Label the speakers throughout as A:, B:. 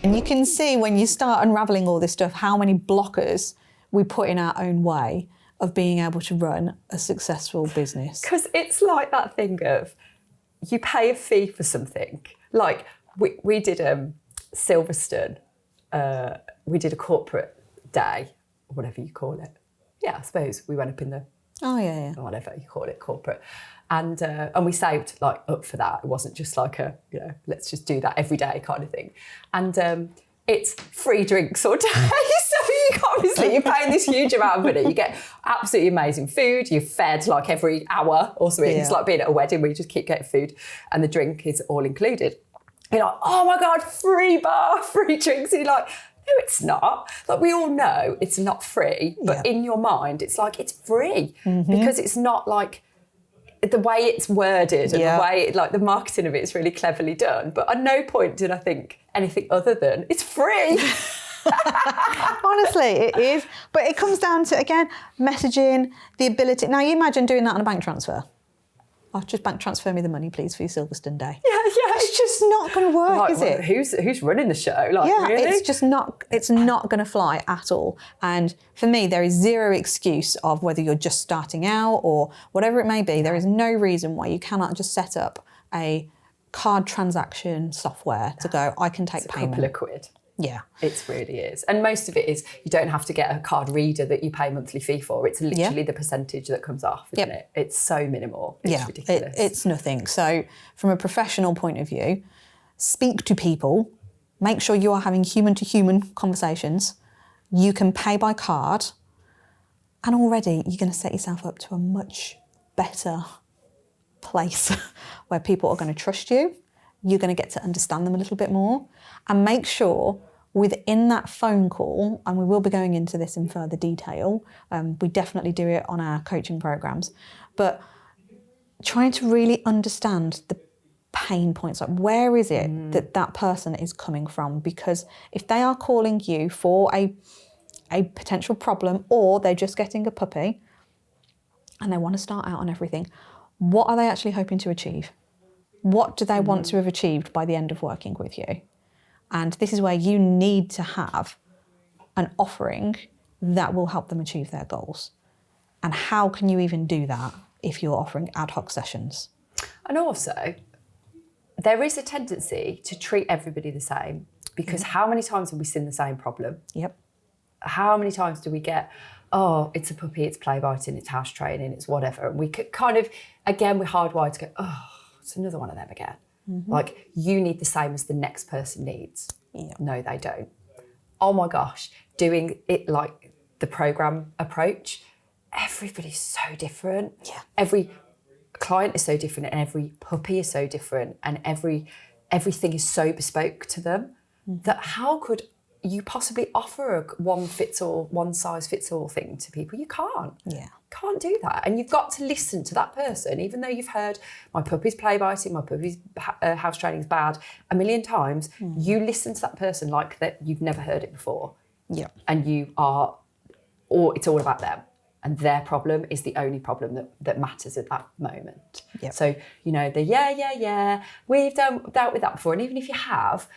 A: And you can see when you start unravelling all this stuff how many blockers we put in our own way of being able to run a successful business.
B: Because it's like that thing of you pay a fee for something. Like we did Silverstone, we did a corporate day, or whatever you call it. Yeah, I suppose we went up in the whatever you call it, corporate. And we saved like up for that. It wasn't just like a, let's just do that every day kind of thing. And it's free drinks all day. So obviously you're paying this huge amount of money. You get absolutely amazing food. You're fed like every hour or something. Yeah. It's like being at a wedding where you just keep getting food and the drink is all included. You're like, oh my God, free bar, free drinks. And you're like, no, it's not. Like we all know it's not free, but in your mind, it's like it's free because it's not like the way it's worded and the way like the marketing of it is really cleverly done. But at no point did I think anything other than it's free.
A: Honestly, it is. But it comes down to, again, messaging, the ability. Now, you imagine doing that on a bank transfer. Oh, just bank transfer me the money, please, for your Silverstone day.
B: Yeah.
A: It's just not going to work,
B: like,
A: is it?
B: Who's running the show? Like, really?
A: It's just not. It's not going to fly at all. And for me, there is zero excuse of whether you're just starting out or whatever it may be. There is no reason why you cannot just set up a card transaction software to go, I can take payment.
B: A couple of quid.
A: Yeah.
B: It really is. And most of it is you don't have to get a card reader that you pay a monthly fee for. It's literally the percentage that comes off, isn't it? It's so minimal. It's ridiculous.
A: It's nothing. So from a professional point of view, speak to people, make sure you are having human-to-human conversations. You can pay by card, and already you're going to set yourself up to a much better place where people are going to trust you. You're going to get to understand them a little bit more, and make sure within that phone call, and we will be going into this in further detail, we definitely do it on our coaching programs, but trying to really understand the pain points, like where is it that person is coming from? Because if they are calling you for a potential problem, or they're just getting a puppy and they want to start out on everything, what are they actually hoping to achieve? What do they want to have achieved by the end of working with you? And this is where you need to have an offering that will help them achieve their goals. And how can you even do that if you're offering ad hoc sessions?
B: And also, there is a tendency to treat everybody the same, because how many times have we seen the same problem?
A: Yep.
B: How many times do we get, oh, it's a puppy, it's play biting, it's house training, it's whatever. And we could kind of, again, we're hardwired to go, oh, it's another one of them again. Like, you need the same as the next person needs.
A: Yep.
B: No, they don't. Oh my gosh, doing it like the program approach, everybody's so different.
A: Yeah.
B: Every client is so different, and every puppy is so different, and everything is so bespoke to them that how could you possibly offer a one size fits all thing to people? You can't.
A: Yeah.
B: Can't do that. And you've got to listen to that person, even though you've heard my puppy's play biting, my puppy's house training's bad a million times. You listen to that person like that you've never heard it before.
A: Yeah.
B: And it's all about them. And their problem is the only problem that matters at that moment.
A: Yep.
B: So, we've dealt with that before. And even if you have,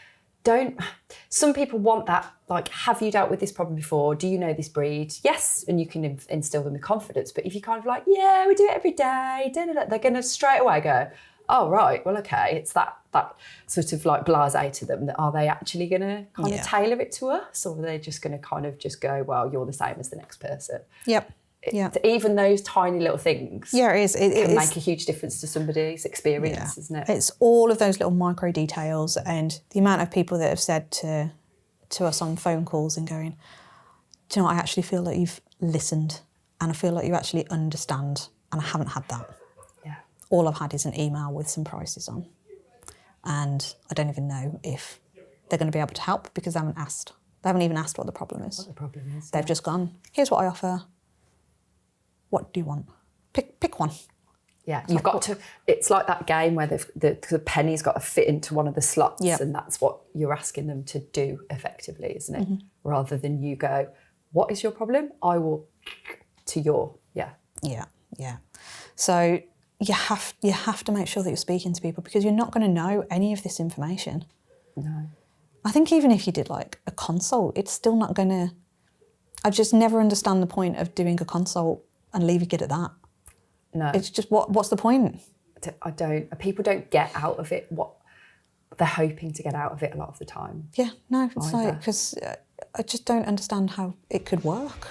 B: some people want that, like, have you dealt with this problem before? Do you know this breed? Yes, and you can instill them with confidence. But if you kind of like, yeah, we do it every day, they're going to straight away go, oh, right, well, okay, it's that sort of like blasé to them. That are they actually going to kind of tailor it to us? Or are they just going to kind of just go, well, you're the same as the next person?
A: Yep. Yeah.
B: Even those tiny little things
A: it
B: can make a huge difference to somebody's experience, isn't it?
A: It's all of those little micro details, and the amount of people that have said to us on phone calls and going, do you know what, I actually feel like you've listened and I feel like you actually understand, and I haven't had that.
B: Yeah.
A: All I've had is an email with some prices on, and I don't even know if they're going to be able to help because they haven't asked. They haven't even asked what the problem is.
B: What the problem is.
A: They've just gone, here's what I offer. What do you want? Pick one.
B: Yeah, you've got to. It's like that game where the penny's got to fit into one of the slots, and that's what you're asking them to do effectively, isn't it? Rather than you go, "What is your problem? I will." To your
A: Yeah. So you have to make sure that you're speaking to people, because you're not going to know any of this information.
B: No.
A: I think even if you did like a consult, it's still not going to... I just never understand the point of doing a consult and leaving it at that.
B: No.
A: It's just, what's the point?
B: I don't. People don't get out of it what they're hoping to get out of it a lot of the time.
A: Yeah, no, it's
B: Either.
A: like, because I just don't understand how it could work.